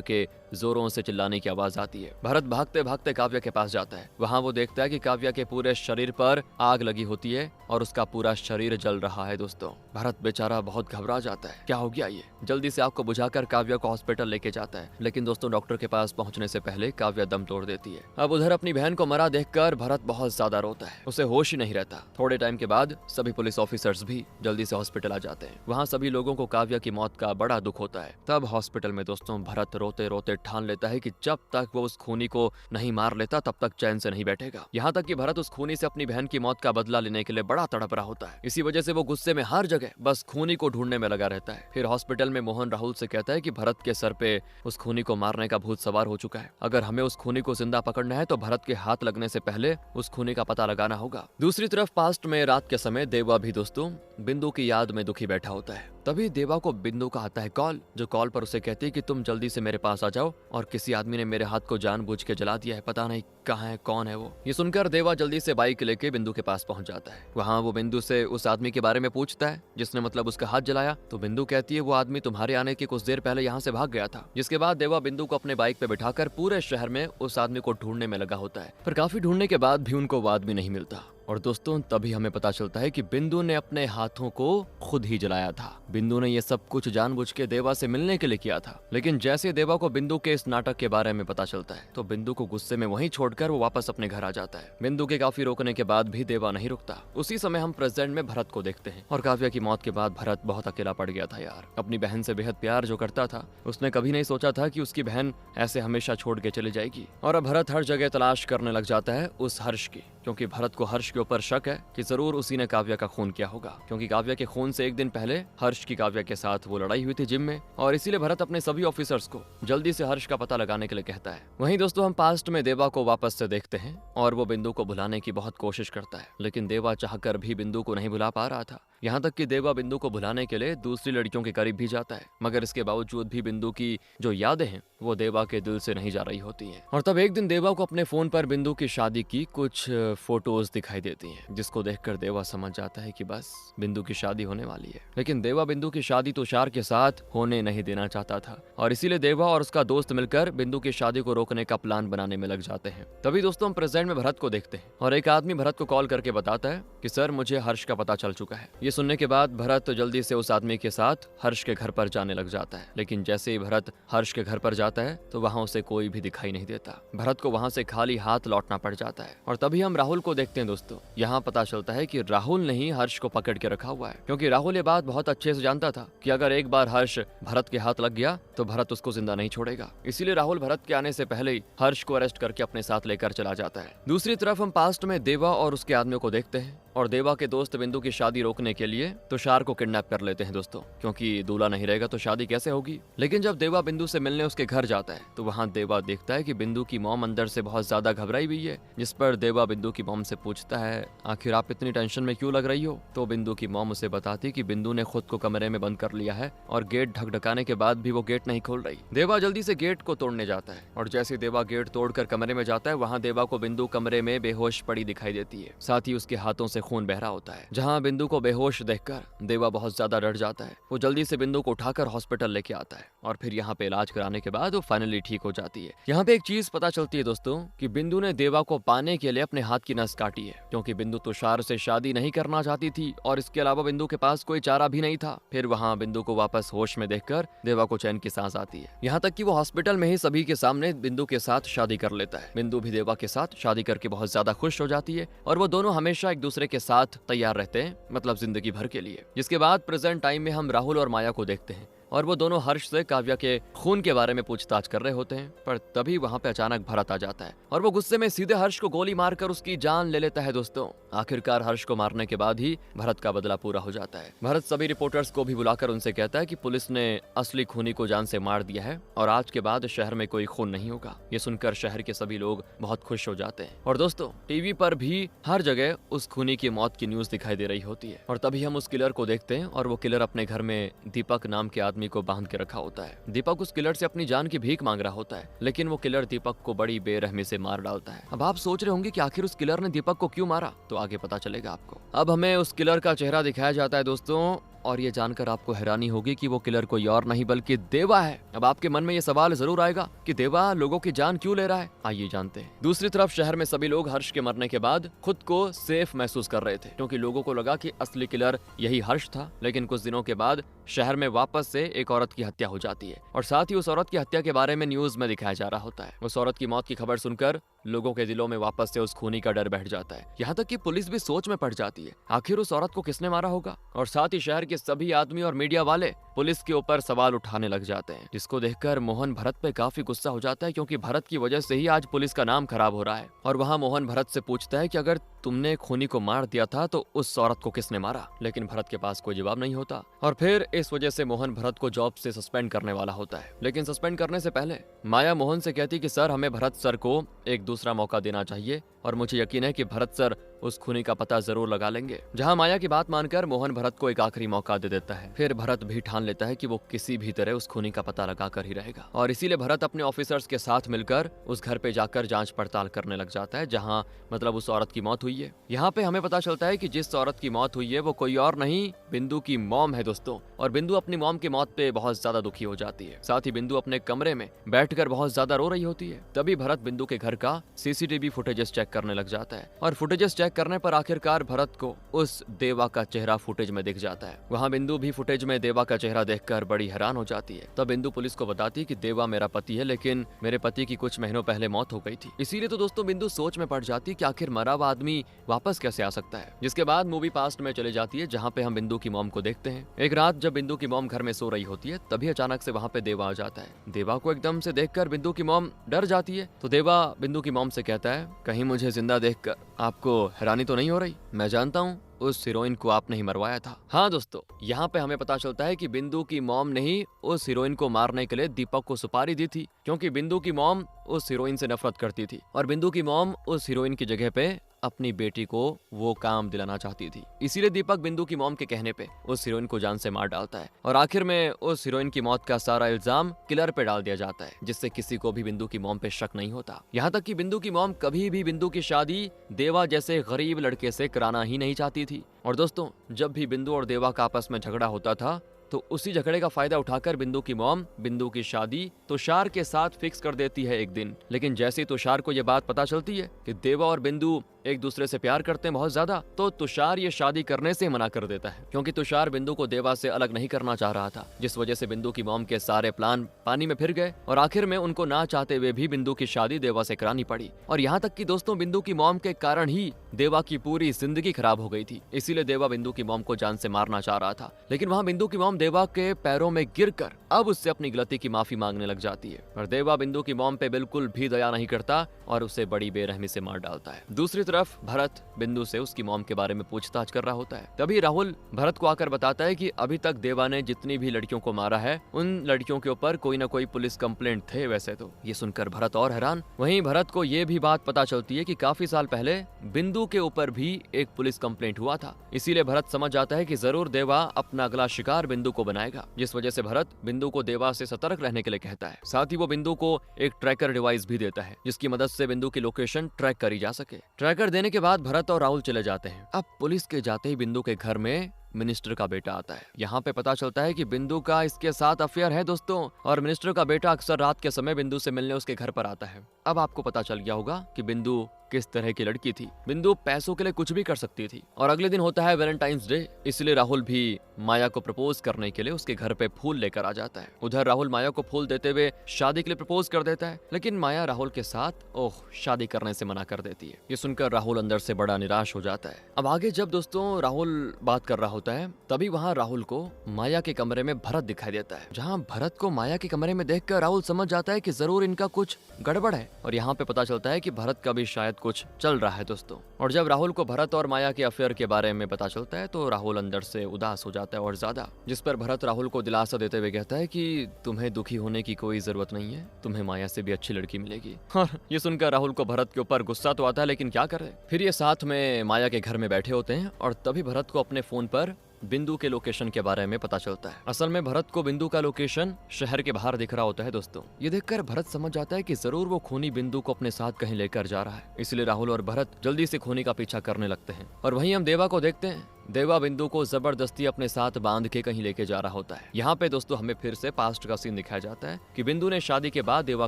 के जोरों से चिल्लाने की आवाज आती है। भरत भागते भागते काव्या के पास जाता है। वहाँ वो देखता है कि काव्या के पूरे शरीर पर आग लगी होती है और उसका पूरा शरीर जल रहा है दोस्तों। भरत बेचारा बहुत घबरा जाता है, क्या हो गया ये। जल्दी से आग को बुझाकर काव्या को हॉस्पिटल लेके जाता है, लेकिन दोस्तों डॉक्टर के पास पहुंचने से पहले काव्या दम तोड़ देती है। अब उधर अपनी बहन को मरा देखकर भरत बहुत ज्यादा रोता है, उसे होश ही नहीं रहता। थोड़े टाइम के बाद सभी पुलिस ऑफिसर्स भी जल्दी से हॉस्पिटल आ जाते हैं। वहाँ सभी लोगों को काव्या की मौत का बड़ा दुख होता है। तब हॉस्पिटल में दोस्तों भरत रोते रोते ठान लेता है कि जब तक वो उस खूनी को नहीं मार लेता तब तक चैन से नहीं बैठेगा। यहाँ तक कि भरत उस खूनी से अपनी बहन की मौत का बदला लेने के लिए बड़ा तड़प रहा होता है। इसी वजह से वो गुस्से में हर जगह बस खूनी को ढूंढने में लगा रहता है। फिर हॉस्पिटल में मोहन राहुल से कहता है कि भरत के सर पे उस खूनी को मारने का भूत सवार हो चुका है। अगर हमें उस खूनी को जिंदा पकड़ना है तो भरत के हाथ लगने से पहले उस खूनी का पता लगाना होगा। दूसरी तरफ पास्ट में रात के समय देवा भी दोस्तों बिंदु की याद में दुखी बैठा होता है। तभी देवा को बिंदु का आता है कॉल, जो कॉल पर उसे कहती है कि तुम जल्दी से मेरे पास आ जाओ और किसी आदमी ने मेरे हाथ को जानबूझ के जला दिया है, पता नहीं कहाँ है, कौन है वो। ये सुनकर देवा जल्दी से बाइक लेके बिंदु के पास पहुंच जाता है। वहाँ वो बिंदु से उस आदमी के बारे में पूछता है जिसने मतलब उसका हाथ जलाया। तो बिंदु कहती है वो आदमी तुम्हारे आने के कुछ देर पहले यहाँ से भाग गया था। जिसके बाद देवा बिंदु को अपने बाइक पे बिठाकर पूरे शहर में उस आदमी को ढूंढने में लगा होता है, पर काफी ढूंढने के बाद भी उनको वो आदमी नहीं मिलता। और दोस्तों तभी हमें पता चलता है कि बिंदु ने अपने हाथों को खुद ही जलाया था। बिंदु ने ये सब कुछ जानबूझ के देवा से मिलने के लिए किया था। लेकिन जैसे देवा को बिंदु के इस नाटक के बारे में पता चलता है तो बिंदु को गुस्से में वहीं छोड़कर वो वापस अपने घर आ जाता है। बिंदु के काफी रोकने के बाद भी देवा नहीं रुकता। उसी समय हम प्रेजेंट में भरत को देखते हैं। और काव्या की मौत के बाद भरत बहुत अकेला पड़ गया था यार। अपनी बहन से बेहद प्यार जो करता था, उसने कभी नहीं सोचा था कि उसकी बहन ऐसे हमेशा छोड़ के चली जाएगी। और अब भरत हर जगह तलाश करने लग जाता है उस हर्ष की, क्योंकि भरत को हर्ष के ऊपर शक है कि जरूर उसी ने काव्या का खून किया होगा। क्योंकि काव्या के खून से एक दिन पहले हर्ष की काव्या के साथ वो लड़ाई हुई थी जिम में, और इसीलिए भरत अपने सभी ऑफिसर्स को जल्दी से हर्ष का पता लगाने के लिए कहता है। वहीं दोस्तों हम पास्ट में देवा को वापस से देखते हैं और वो बिंदु को भुलाने की बहुत कोशिश करता है, लेकिन देवा चाहकर भी बिंदु को नहीं भुला पा रहा था। यहाँ तक कि देवा बिंदु को भुलाने के लिए दूसरी लड़कियों के करीब भी जाता है, मगर इसके बावजूद भी बिंदु की जो यादें हैं वो देवा के दिल से नहीं जा रही होती हैं। और तब एक दिन देवा को अपने फोन पर बिंदु की शादी की कुछ फोटोज दिखाई देती हैं, जिसको देखकर देवा समझ जाता है कि बस बिंदु की शादी होने वाली है। लेकिन देवा बिंदु की शादी तुषार के साथ होने नहीं देना चाहता था, और इसीलिए देवा और उसका दोस्त मिलकर बिंदु की शादी को रोकने का प्लान बनाने में लग जाते हैं। तभी दोस्तों हम प्रेजेंट में भरत को देखते हैं और एक आदमी भरत को कॉल करके बताता है कि सर मुझे हर्ष का पता चल चुका है। ये सुनने के बाद भरत जल्दी से उस आदमी के साथ हर्ष के घर पर जाने लग जाता है। लेकिन जैसे ही भरत हर्ष के घर पर जाता है तो वहाँ उसे कोई भी दिखाई नहीं देता। भरत को वहाँ से खाली हाथ लौटना पड़ जाता है। और तभी हम राहुल को देखते हैं दोस्तों। यहाँ पता चलता है कि राहुल ने ही हर्ष को पकड़ के रखा हुआ है, क्योंकि राहुल ये बात बहुत अच्छे से जानता था कि अगर एक बार हर्ष भरत के हाथ लग गया तो भरत उसको जिंदा नहीं छोड़ेगा। इसीलिए राहुल भरत के आने से पहले ही हर्ष को अरेस्ट करके अपने साथ लेकर चला जाता है। दूसरी तरफ हम पास्ट में देवा और उसके आदमियों को देखते हैं, और देवा के दोस्त बिंदु की शादी रोकने के लिए तुषार को किडनैप कर लेते हैं दोस्तों, क्योंकि दूल्हा नहीं रहेगा तो शादी कैसे होगी। लेकिन जब देवा बिंदु से मिलने उसके घर जाता है तो वहाँ देवा देखता है कि बिंदु की मॉम अंदर से बहुत ज्यादा घबराई हुई है, जिस पर देवा बिंदु की मॉम से पूछता है आखिर आप इतनी टेंशन में क्यों लग रही हो। तो बिंदु की मॉम उसे बताती कि बिंदु ने खुद को कमरे में बंद कर लिया है और गेट ढकढकाने के बाद भी वो गेट नहीं खोल रही। देवा जल्दी से गेट को तोड़ने जाता है, और जैसे देवा गेट तोड़कर कमरे में जाता है वहाँ देवा को बिंदु कमरे में बेहोश पड़ी दिखाई देती है, साथ ही उसके हाथों से खून बह रहा होता है। जहाँ बिंदु को बेहोश देखकर देवा बहुत ज्यादा डर जाता है। वो जल्दी से बिंदु को उठाकर हॉस्पिटल लेके आता है और फिर यहाँ पे इलाज कराने के बाद वो फाइनली ठीक हो जाती है। यहाँ पे एक चीज पता चलती है दोस्तों कि बिंदु ने देवा को पाने के लिए अपने हाथ की नस काटी है, क्योंकि बिंदु तुषार से शादी नहीं करना चाहती थी और इसके अलावा बिंदु के पास कोई चारा भी नहीं था। फिर वहाँ बिंदु को वापस होश में देखकर देवा को चैन की सांस आती है। यहाँ तक कि वो हॉस्पिटल में ही सभी के सामने बिंदु के साथ शादी कर लेता है। बिंदु भी देवा के साथ शादी करके बहुत ज्यादा खुश हो जाती है और वो दोनों हमेशा एक दूसरे के साथ तैयार रहते हैं, मतलब जिंदगी भर के लिए। जिसके बाद प्रेजेंट टाइम में हम राहुल और माया को देखते हैं और वो दोनों हर्ष से काव्या के खून के बारे में पूछताछ कर रहे होते हैं। पर तभी वहाँ पे अचानक भरत आ जाता है और वो गुस्से में सीधे हर्ष को गोली मारकर उसकी जान ले लेता है। दोस्तों आखिरकार हर्ष को मारने के बाद ही भरत का बदला पूरा हो जाता है। भरत सभी रिपोर्टर्स को भी बुलाकर उनसे कहता है कि पुलिस ने असली खूनी को जान से मार दिया है और आज के बाद शहर में कोई खून नहीं होगा। ये सुनकर शहर के सभी लोग बहुत खुश हो जाते हैं और दोस्तों टीवी पर भी हर जगह उस खूनी की मौत की न्यूज दिखाई दे रही होती है। और तभी हम उस किलर को देखते हैं और वो किलर अपने घर में दीपक नाम के आदमी को बांध के रखा होता है। दीपक उस किलर से अपनी जान की भीख मांग रहा होता है, लेकिन वो किलर दीपक को बड़ी बेरहमी से मार डालता है। अब आप सोच रहे होंगे कि आखिर उस किलर ने दीपक को क्यों मारा, तो आगे पता चलेगा आपको। अब हमें उस किलर का चेहरा दिखाया जाता है दोस्तों, और ये जानकर आपको हैरानी होगी कि वो किलर कोई और नहीं बल्कि देवा है। अब आपके मन में ये सवाल जरूर आएगा कि देवा लोगों की जान क्यों ले रहा है, आइए जानते हैं। दूसरी तरफ शहर में सभी लोग हर्ष के मरने के बाद खुद को सेफ महसूस कर रहे थे, क्योंकि लोगों को लगा कि असली किलर यही हर्ष था। लेकिन कुछ दिनों के बाद शहर में वापस से एक औरत की हत्या हो जाती है और साथ ही उस औरत की हत्या के बारे में न्यूज में दिखाया जा रहा होता है। उस औरत की मौत की खबर सुनकर लोगों के दिलों में वापस से उस खूनी का डर बैठ जाता है। यहाँ तक कि पुलिस भी सोच में पड़ जाती है, आखिर उस औरत को किसने मारा होगा। और साथ ही शहर के सभी आदमी और मीडिया वाले पुलिस के ऊपर सवाल उठाने लग जाते हैं, जिसको देखकर मोहन भरत पे काफी गुस्सा हो जाता है, क्योंकि भरत की वजह से ही आज पुलिस का नाम खराब हो रहा है। और वहाँ मोहन भरत से पूछता है कि अगर तुमने खूनी को मार दिया था तो उस औरत को किसने मारा, लेकिन भरत के पास कोई जवाब नहीं होता। और फिर इस वजह से मोहन भरत को जॉब से सस्पेंड करने वाला होता है। लेकिन सस्पेंड करने से पहले माया मोहन से कहती कि सर, हमें भरत सर को एक दूसरा मौका देना चाहिए और मुझे यकीन है कि भरत सर उस खूनी का पता जरूर लगा लेंगे। जहां माया की बात मानकर मोहन भरत को एक आखिरी मौका दे देता है। फिर भरत भी ठान लेता है कि वो किसी भी तरह उस खूनी का पता लगा कर ही रहेगा, और इसीलिए भरत अपने ऑफिसर्स के साथ मिलकर उस घर पे जाकर जांच पड़ताल करने लग जाता है, जहां मतलब उस औरत की मौत हुई है। यहाँ पे हमें पता चलता है कि जिस औरत की मौत हुई है वो कोई और नहीं, बिंदु की मॉम है दोस्तों। और बिंदु अपनी मॉम की मौत पे बहुत ज्यादा दुखी हो जाती है। साथ ही बिंदु अपने कमरे में बैठकर बहुत ज्यादा रो रही होती है। तभी भरत बिंदु के घर का सीसीटीवी फुटेजेस चेक करने लग जाता है और फुटेजेस चेक करने पर आखिरकार भरत को उस देवा का चेहरा फुटेज में दिख जाता है। वहाँ बिंदु भी फुटेज में देवा का चेहरा देखकर बड़ी हैरान हो जाती है। तब बिंदु पुलिस को बताती है कि देवा मेरा पति है, लेकिन मेरे पति की कुछ महीनों पहले मौत हो गई थी। इसीलिए तो दोस्तों बिंदु सोच में पड़ जाती है कि आखिर मरा हुआ आदमी वापस कैसे आ सकता है। जिसके बाद मूवी पास्ट में चले जाती है, जहाँ पे हम बिंदु की मॉम को देखते हैं। एक रात जब बिंदु की मॉम घर में सो रही होती है, तभी अचानक से वहाँ पे देवा आ जाता है। देवा को एकदम से देखकर बिंदु की मॉम डर जाती है, तो देवा बिंदु की मॉम से कहता है, कहीं मुझे जिंदा देखकर आपको हैरानी तो नहीं हो रही? मैं जानता हूँ उस हीरोइन को आपने ही मरवाया था। हाँ दोस्तों, यहाँ पे हमें पता चलता है कि बिंदु की मॉम ने ही उस हीरोइन को मारने के लिए दीपक को सुपारी दी थी, क्योंकि बिंदु की मॉम उस हीरोइन से नफरत करती थी और बिंदु की मॉम उस हीरोइन की जगह पे अपनी बेटी को वो काम दिलाना चाहती थी। इसीलिए दीपक बिंदु की मॉम के कहने पे उस हीरोइन को जान से मार डालता है और आखिर में उस हीरोइन की मौत का सारा इल्जाम किलर पे डाल दिया जाता है, जिससे किसी को भी बिंदु की मॉम पे शक नहीं होता। यहाँ तक कि बिंदु की मॉम कभी भी बिंदु की शादी देवा जैसे गरीब लड़के से कराना ही नहीं चाहती थी। और दोस्तों, जब भी बिंदु और देवा का आपस में झगड़ा होता था तो उसी झगड़े का फायदा उठाकर बिंदु की मॉम बिंदु की शादी तुषार के साथ फिक्स कर देती है एक दिन। लेकिन जैसे ही तुषार को यह बात पता चलती है कि देवा और बिंदु एक दूसरे से प्यार करते हैं बहुत ज्यादा, तो तुषार ये शादी करने से मना कर देता है, क्योंकि तुषार बिंदु को देवा से अलग नहीं करना चाह रहा था, जिस वजह से बिंदु की मॉम के सारे प्लान पानी में फिर गए और आखिर में उनको ना चाहते हुए भी बिंदु की शादी देवा से करानी पड़ी। और यहाँ तक कि दोस्तों, बिंदु की मॉम के कारण ही देवा की पूरी जिंदगी खराब हो गई थी। इसीलिए देवा बिंदु की मॉम को जान से मारना चाह रहा था, लेकिन वहाँ बिंदु की मॉम देवा के पैरों में गिरकर अब उससे अपनी गलती की माफी मांगने लग जाती है। और देवा बिंदु की मॉम पे बिल्कुल भी दया नहीं करता और उसे बड़ी बेरहमी से मार डालता है। दूसरी तरफ भरत बिंदु से उसकी मॉम के बारे में पूछताछ कर रहा होता है। तभी राहुल भरत को आकर बताता है कि अभी तक देवा ने जितनी भी लड़कियों को मारा है, उन लड़कियों के ऊपर कोई ना कोई पुलिस कंप्लेंट थे वैसे तो। ये सुनकर भरत और हैरान। वहीं भरत को ये भी बात पता चलती है कि काफी साल पहले बिंदु के ऊपर भी एक पुलिस कंप्लेंट हुआ था। इसीलिए भरत समझ जाता है कि जरूर देवा अपना अगला शिकार बिंदु को बनाएगा, जिस वजह से भरत बिंदु को देवा से सतर्क रहने के लिए कहता है। साथ ही वो बिंदु को एक ट्रैकर डिवाइस भी देता है, जिसकी मदद से बिंदु की लोकेशन ट्रैक करी जा सके। ट्रैकर कर देने के बाद भरत और राहुल चले जाते हैं। अब पुलिस के जाते ही बिंदु के घर में मिनिस्टर का बेटा आता है। यहाँ पे पता चलता है कि बिंदु का इसके साथ अफेयर है दोस्तों, और मिनिस्टर का बेटा अक्सर रात के समय बिंदु से मिलने उसके घर पर आता है। अब आपको पता चल गया होगा कि बिंदु किस तरह की लड़की थी। बिंदु पैसों के लिए कुछ भी कर सकती थी। और अगले दिन होता है वैलेंटाइंस डे, इसलिए राहुल भी माया को प्रपोज करने के लिए उसके घर पे फूल लेकर आ जाता है। उधर राहुल माया को फूल देते हुए शादी के लिए प्रपोज कर देता है, लेकिन माया राहुल के साथ शादी करने से मना कर देती है। ये सुनकर राहुल अंदर से बड़ा निराश हो जाता है। अब आगे जब दोस्तों राहुल बात कर रहा होता है, तभी वहाँ राहुल को माया के कमरे में भरत दिखाई देता है। जहाँ भरत को माया के कमरे में देखकर राहुल समझ जाता है कि जरूर इनका कुछ गड़बड़ है, और यहाँ पे पता चलता है कि भरत का भी शायद कुछ चल रहा है दोस्तों। और जब राहुल को भरत और माया के अफेयर के बारे में पता चलता है तो राहुल अंदर से उदास हो जाता है और ज्यादा, जिस पर भरत राहुल को दिलासा देते हुए कहता है कि तुम्हें दुखी होने की कोई जरूरत नहीं है, तुम्हें माया से भी अच्छी लड़की मिलेगी। और ये सुनकर राहुल को भरत के ऊपर गुस्सा तो आता है, लेकिन क्या करे। फिर ये साथ में माया के घर में बैठे होते हैं, और तभी भरत को अपने फोन पर बिंदु के लोकेशन के बारे में पता चलता है। असल में भरत को बिंदु का लोकेशन शहर के बाहर दिख रहा होता है दोस्तों। ये देखकर भरत समझ जाता है कि जरूर वो खूनी बिंदु को अपने साथ कहीं लेकर जा रहा है, इसलिए राहुल और भरत जल्दी से खूनी का पीछा करने लगते हैं। और वहीं हम देवा को देखते हैं। देवा बिंदु को जबरदस्ती अपने साथ बांध के कहीं लेके जा रहा होता है। यहाँ पे दोस्तों हमें फिर से पास्ट का सीन दिखाया जाता है कि बिंदु ने शादी के बाद देवा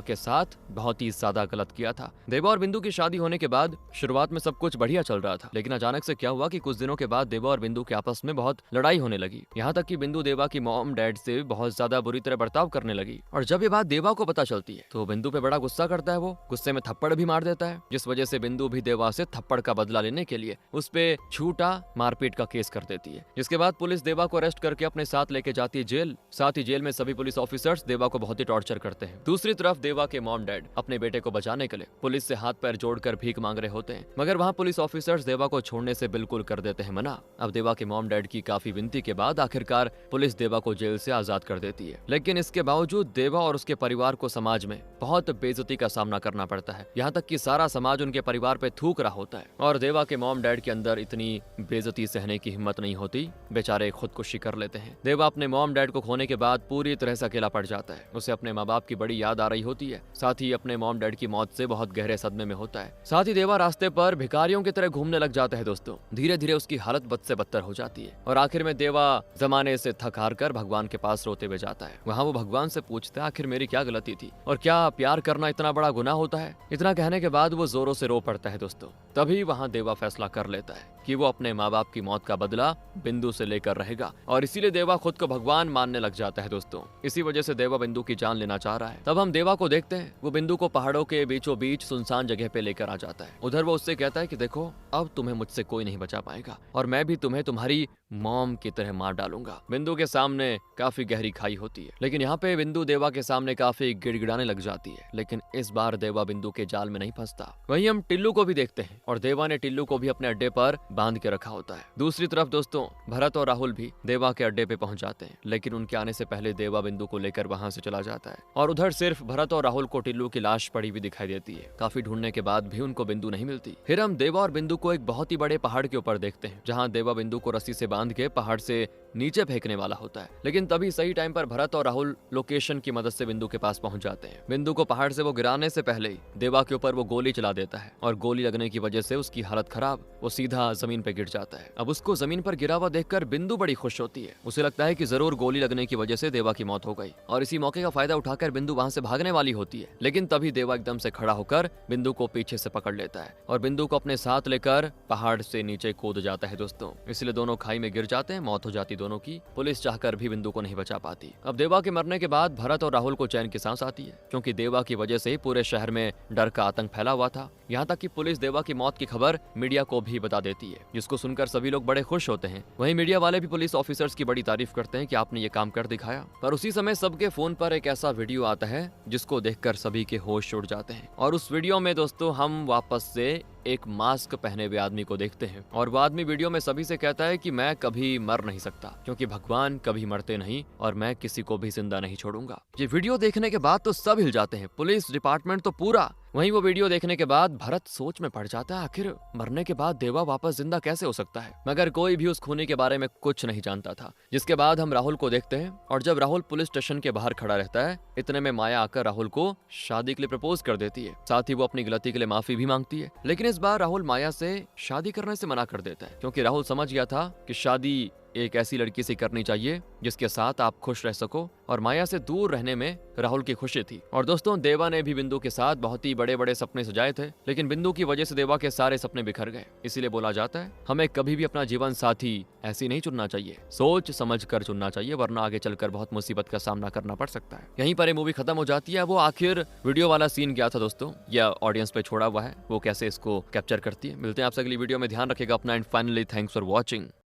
के साथ बहुत ही ज्यादा गलत किया था। देवा और बिंदु की शादी होने के बाद शुरुआत में सब कुछ बढ़िया चल रहा था, लेकिन अचानक से क्या हुआ कि कुछ दिनों के बाद देवा और बिंदु के आपस में बहुत लड़ाई होने लगी। यहाँ तक कि बिंदु देवा की मॉम डैड से बहुत ज्यादा बुरी तरह बर्ताव करने लगी। और जब ये बात देवा को पता चलती है तो बिंदु पे बड़ा गुस्सा करता है। वो गुस्से में थप्पड़ भी मार देता है, जिस वजह से बिंदु भी देवा से थप्पड़ का बदला लेने के लिए उस पे झूठा मारपीट का केस कर देती है। जिसके बाद पुलिस देवा को अरेस्ट करके अपने साथ लेके जाती है जेल। साथ ही जेल में सभी पुलिस ऑफिसर्स देवा को बहुत ही टॉर्चर करते हैं। दूसरी तरफ देवा के मॉम डैड अपने बेटे को बचाने के लिए पुलिस से हाथ पैर जोड़कर भीख मांग रहे होते हैं, मगर वहाँ पुलिस ऑफिसर्स देवा को छोड़ने से बिल्कुल कर देते हैं मना। अब देवा के मॉम डैड की काफी विनती के बाद आखिरकार पुलिस देवा को जेल से आजाद कर देती है, लेकिन इसके बावजूद देवा और उसके परिवार को समाज में बहुत बेइज्जती का सामना करना पड़ता है। यहाँ तक कि सारा समाज उनके परिवार पे थूक रहा होता है, और देवा के मॉम डैड के अंदर इतनी बेइज्जती सहने की हिम्मत नहीं होती, बेचारे खुदकुशी कर लेते हैं। देवा अपने मॉम डैड को खोने के बाद पूरी तरह से अकेला पड़ जाता है। उसे अपने माँ बाप की बड़ी याद आ रही होती है, साथ ही अपने मॉम डैड की मौत से बहुत गहरे सदमे में होता है। साथ ही देवा रास्ते पर भिखारियों की तरह घूमने लग जाता है दोस्तों। धीरे धीरे उसकी हालत बद से बदतर हो जाती है, और आखिर में देवा जमाने से थक हार कर भगवान के पास रोते हुए जाता है। वहाँ वो भगवान से पूछता है आखिर मेरी क्या गलती थी, और क्या प्यार करना इतना बड़ा गुनाह होता है। इतना कहने के बाद वो जोरों से रो पड़ता है दोस्तों। तभी वहाँ देवा फैसला कर लेता है कि वो अपने माँ बाप की मौत का बदला बिंदु से लेकर रहेगा, और इसीलिए देवा खुद को भगवान मानने लग जाता है दोस्तों। इसी वजह से देवा बिंदु की जान लेना चाह रहा है। तब हम देवा को देखते हैं, वो बिंदु को पहाड़ों के बीचों बीच सुनसान जगह पे लेकर आ जाता है। उधर वो उससे कहता है कि देखो अब तुम्हें मुझसे कोई नहीं बचा पाएगा, और मैं भी तुम्हें तुम्हारी मॉम की तरह मार डालूंगा। बिंदु के सामने काफी गहरी खाई होती है, लेकिन यहाँ पे बिंदु देवा के सामने काफी गिड़गिड़ाने लग जाती है, लेकिन इस बार देवा बिंदु के जाल में नहीं फंसता। वहीं हम टिल्लू को भी देखते हैं, और देवा ने टिल्लू को भी अपने अड्डे पर बांध के रखा होता है। दूसरी तरफ दोस्तों भरत और राहुल भी देवा के अड्डे पे पहुंच जाते हैं, लेकिन उनके आने से पहले देवा बिंदु को लेकर वहां से चला जाता है, और उधर सिर्फ भरत और राहुल को टिल्लू की लाश पड़ी हुई दिखाई देती है। काफी ढूंढने के बाद भी उनको बिंदु नहीं मिलती। फिर हम देवा और बिंदु को एक बहुत ही बड़े पहाड़ के ऊपर देखते हैं, जहाँ देवा बिंदु को रस्सी से बांध के पहाड़ से नीचे फेंकने वाला होता है, लेकिन तभी सही टाइम पर भरत और राहुल लोकेशन की मदद से बिंदु के पास पहुंच जाते हैं। बिंदु को पहाड़ से वो गिराने से पहले ही देवा के ऊपर वो गोली चला देता है, और गोली लगने की वजह से उसकी हालत खराब, वो सीधा जमीन पे गिर जाता है। अब उसको जमीन पर गिरा हुआ देखकर बिंदु बड़ी खुश होती है। उसे लगता है कि जरूर गोली लगने की वजह से देवा की मौत हो गई, और इसी मौके का फायदा उठाकर बिंदु वहां से भागने वाली होती है, लेकिन तभी देवा एकदम से खड़ा होकर बिंदु को पीछे से पकड़ लेता है, और बिंदु को अपने साथ लेकर पहाड़ से नीचे कूद जाता है दोस्तों। इसलिए दोनों खाई में गिर जाते हैं, मौत हो जाती दोनों की। पुलिस चाहकर भी बिंदु को नहीं बचा पाती। अब देवा के मरने के बाद भरत और राहुल को चैन की सांस आती है, क्योंकि देवा की वजह से ही पूरे शहर में डर का आतंक फैला हुआ था। यहाँ तक कि पुलिस देवा की मौत की खबर मीडिया को भी बता देती है, जिसको सुनकर सभी लोग बड़े खुश होते हैं। वहीं मीडिया वाले भी पुलिस ऑफिसर्स की बड़ी तारीफ करते हैं कि आपने ये काम कर दिखाया। पर उसी समय सबके फोन पर एक ऐसा वीडियो आता है जिसको देखकर सभी के होश उड़ जाते हैं, और उस वीडियो में दोस्तों हम वापस से एक मास्क पहने हुए आदमी को देखते हैं, और वो आदमी वीडियो में सभी से कहता है कि मैं कभी मर नहीं सकता, क्योंकि भगवान कभी मरते नहीं, और मैं किसी को भी जिंदा नहीं छोड़ूंगा। ये वीडियो देखने के बाद तो सब हिल जाते हैं, पुलिस डिपार्टमेंट तो पूरा, वहीं वो वीडियो देखने के बाद भरत सोच में पड़ जाता है, आखिर मरने के बाद देवा वापस जिंदा कैसे हो सकता है। मगर कोई भी उस खूनी के बारे में कुछ नहीं जानता था। जिसके बाद हम राहुल को देखते हैं और जब राहुल पुलिस स्टेशन के बाहर खड़ा रहता है, इतने में माया आकर राहुल को शादी के लिए प्रपोज कर देती है। साथ ही वो अपनी गलती के लिए माफी भी मांगती है। लेकिन इस बार राहुल माया से शादी करने से मना कर देता है, क्योंकि राहुल समझ गया था कि शादी एक ऐसी लड़की से करनी चाहिए जिसके साथ आप खुश रह सको, और माया से दूर रहने में राहुल की खुशी थी। और दोस्तों, देवा ने भी बिंदु के साथ बहुत ही बड़े बड़े सपने सजाए थे, लेकिन बिंदु की वजह से देवा के सारे सपने बिखर गए। इसीलिए बोला जाता है, हमें कभी भी अपना जीवन साथी ऐसी नहीं चुनना चाहिए, सोच समझ कर चुनना चाहिए, वरना आगे चलकर बहुत मुसीबत का सामना करना पड़ सकता है। यहीं पर ये मूवी खत्म हो जाती है। वो आखिर वीडियो वाला सीन क्या था दोस्तों, या ऑडियंस पे छोड़ा हुआ है, वो कैसे इसको कैप्चर करती है। मिलते हैं आपसे अगली वीडियो में, ध्यान रखेगा अपना, and finally thanks for watching.